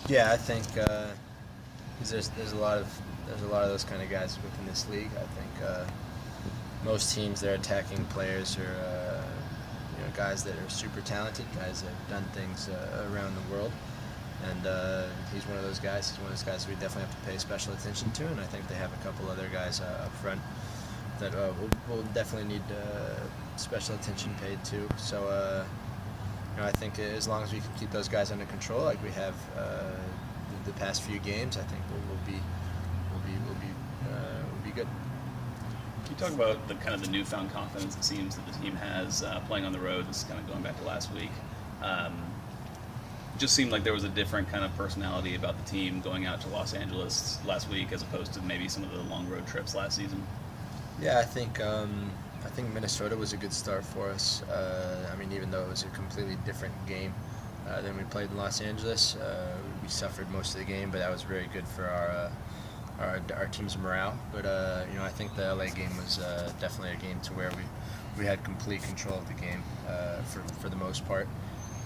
Yeah, I think 'cause there's a lot of those kind of guys within this league. I think most teams, their attacking players are guys that are super talented, guys that have done things around the world, and he's one of those guys. He's one of those guys we definitely have to pay special attention to, and I think they have a couple other guys up front that will definitely need special attention paid to. So I think as long as we can keep those guys under control, like we have the past few games, I think we'll be good. Can you talk about the kind of the newfound confidence it seems that the team has playing on the road? This is kind of going back to last week. Just seemed like there was a different kind of personality about the team going out to Los Angeles last week as opposed to maybe some of the long road trips last season. Yeah, I think Minnesota was a good start for us. Even though it was a completely different game than we played in Los Angeles, we suffered most of the game, but that was very good for our team's morale. But I think the LA game was definitely a game to where we had complete control of the game for the most part,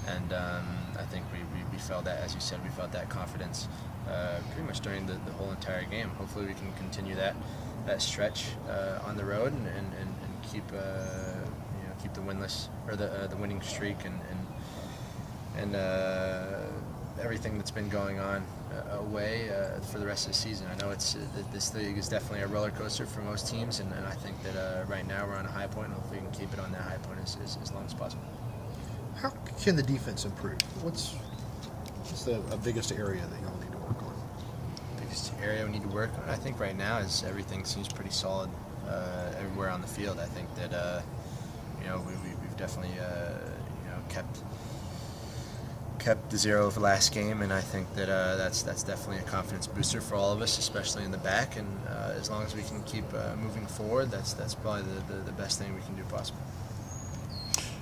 and I think we felt that, as you said, we felt that confidence pretty much during the whole entire game. Hopefully, we can continue that stretch on the road and keep keep the winless or the winning streak and everything that's been going on away for the rest of the season. I know this league is definitely a roller coaster for most teams, and I think that right now we're on a high point. Hopefully, we can keep it on that high point as long as possible. How can the defense improve? What's the biggest area that y'all need to work on? Biggest area we need to work on, I think right now, is everything seems pretty solid everywhere on the field. I think that we've definitely kept the zero of the last game, and I think that that's definitely a confidence booster for all of us, especially in the back. And as long as we can keep moving forward, that's probably the best thing we can do possible.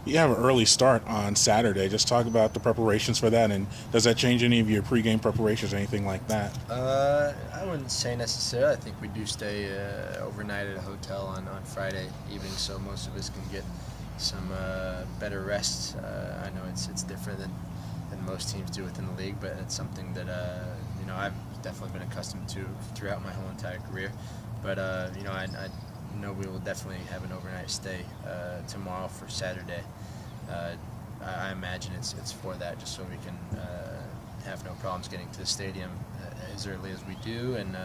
You have an early start on Saturday. Just talk about the preparations for that, and does that change any of your pregame preparations or anything like that? I wouldn't say necessarily. I think we do stay overnight at a hotel on Friday evening, so most of us can get some better rest. I know it's different than most teams do within the league, but it's something that I've definitely been accustomed to throughout my whole entire career. But I know we will definitely have an overnight stay tomorrow for Saturday. I imagine it's for that, just so we can have no problems getting to the stadium as early as we do, and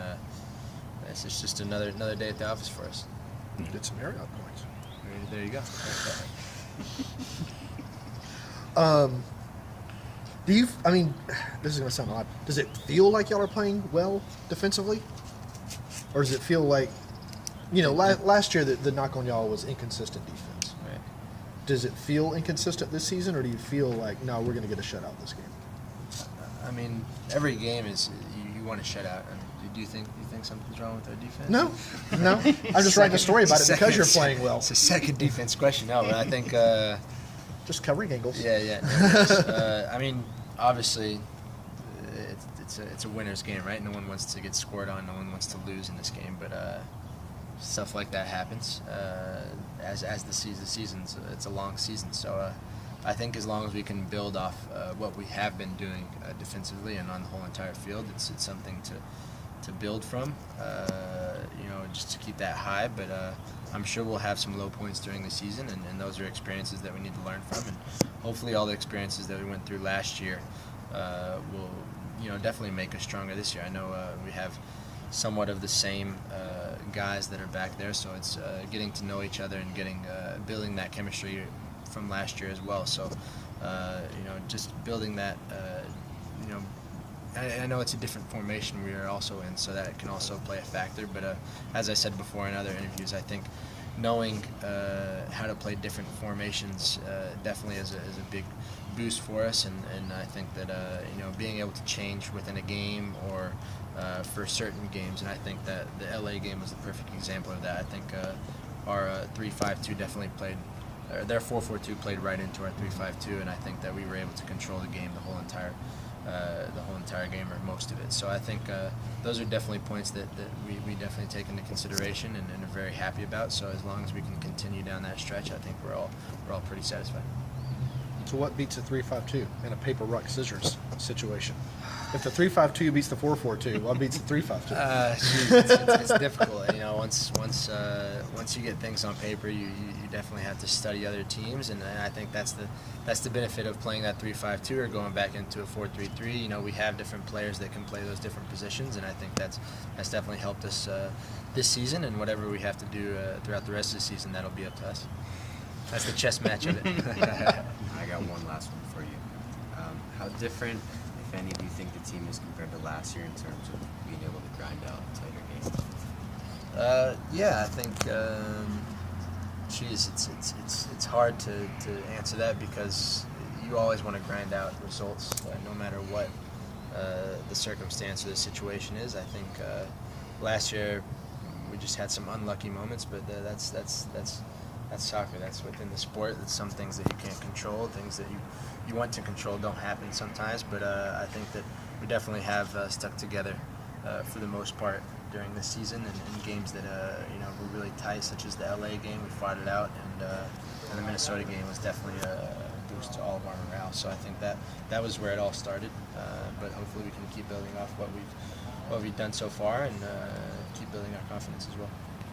it's just another day at the office for us. Get some Marriott points. There you go. This is going to sound odd. Does it feel like y'all are playing well defensively? Or does it feel like, last year the knock on y'all was inconsistent defense. Right. Does it feel inconsistent this season, or do you feel like, no, we're going to get a shutout this game? Every game is you want a shutout. Do you think something's wrong with our defense? No. I'm just writing a story about it because you're playing well. It's a second defense question. No, but I think just covering angles. Yeah. Obviously, it's a winner's game, right? No one wants to get scored on. No one wants to lose in this game. But stuff like that happens as the season's. It's a long season, so I think as long as we can build off what we have been doing defensively and on the whole entire field, it's something to build from. Just to keep that high. But I'm sure we'll have some low points during the season, and those are experiences that we need to learn from. And hopefully, all the experiences that we went through last year will, definitely make us stronger this year. I know we have somewhat of the same guys that are back there, so it's getting to know each other and building that chemistry from last year as well. So, just building that. I know it's a different formation we are also in, so that can also play a factor. But as I said before in other interviews, I think knowing how to play different formations definitely is a big boost for us. And I think that being able to change within a game or for certain games, and I think that the LA game was the perfect example of that. I think our 3-5-2 definitely played. Their 4-4-2 played right into our 3-5-2, and I think that we were able to control the game the whole entire game, or most of it. So I think those are definitely points that we definitely take into consideration and are very happy about. So as long as we can continue down that stretch, I think we're all pretty satisfied. So what beats a 3-5-2 in a paper rock scissors situation? If the 3-5-2 beats the 4-4-2, what beats the 3-5-2? It's difficult. You know, once you get things on paper, you definitely have to study other teams, and I think that's the benefit of playing that 3-5-2 or going back into a 4-3-3. You know, we have different players that can play those different positions, and I think that's definitely helped us this season. And whatever we have to do throughout the rest of the season, that'll be up to us. That's the chess match of it. I got one last one for you. How different, if any, do you think the team is compared to last year in terms of being able to grind out tighter games? Yeah, I think, it's hard to answer that because you always want to grind out results no matter what the circumstance or the situation is. I think last year we just had some unlucky moments, but that's soccer. That's within the sport. That's some things that you can't control. Things that you want to control don't happen sometimes. But I think that we definitely have stuck together for the most part during this season, and games that were really tight, such as the LA game. We fought it out, and the Minnesota game was definitely a boost to all of our morale. So I think that was where it all started. But hopefully we can keep building off what we've done so far and keep building our confidence as well.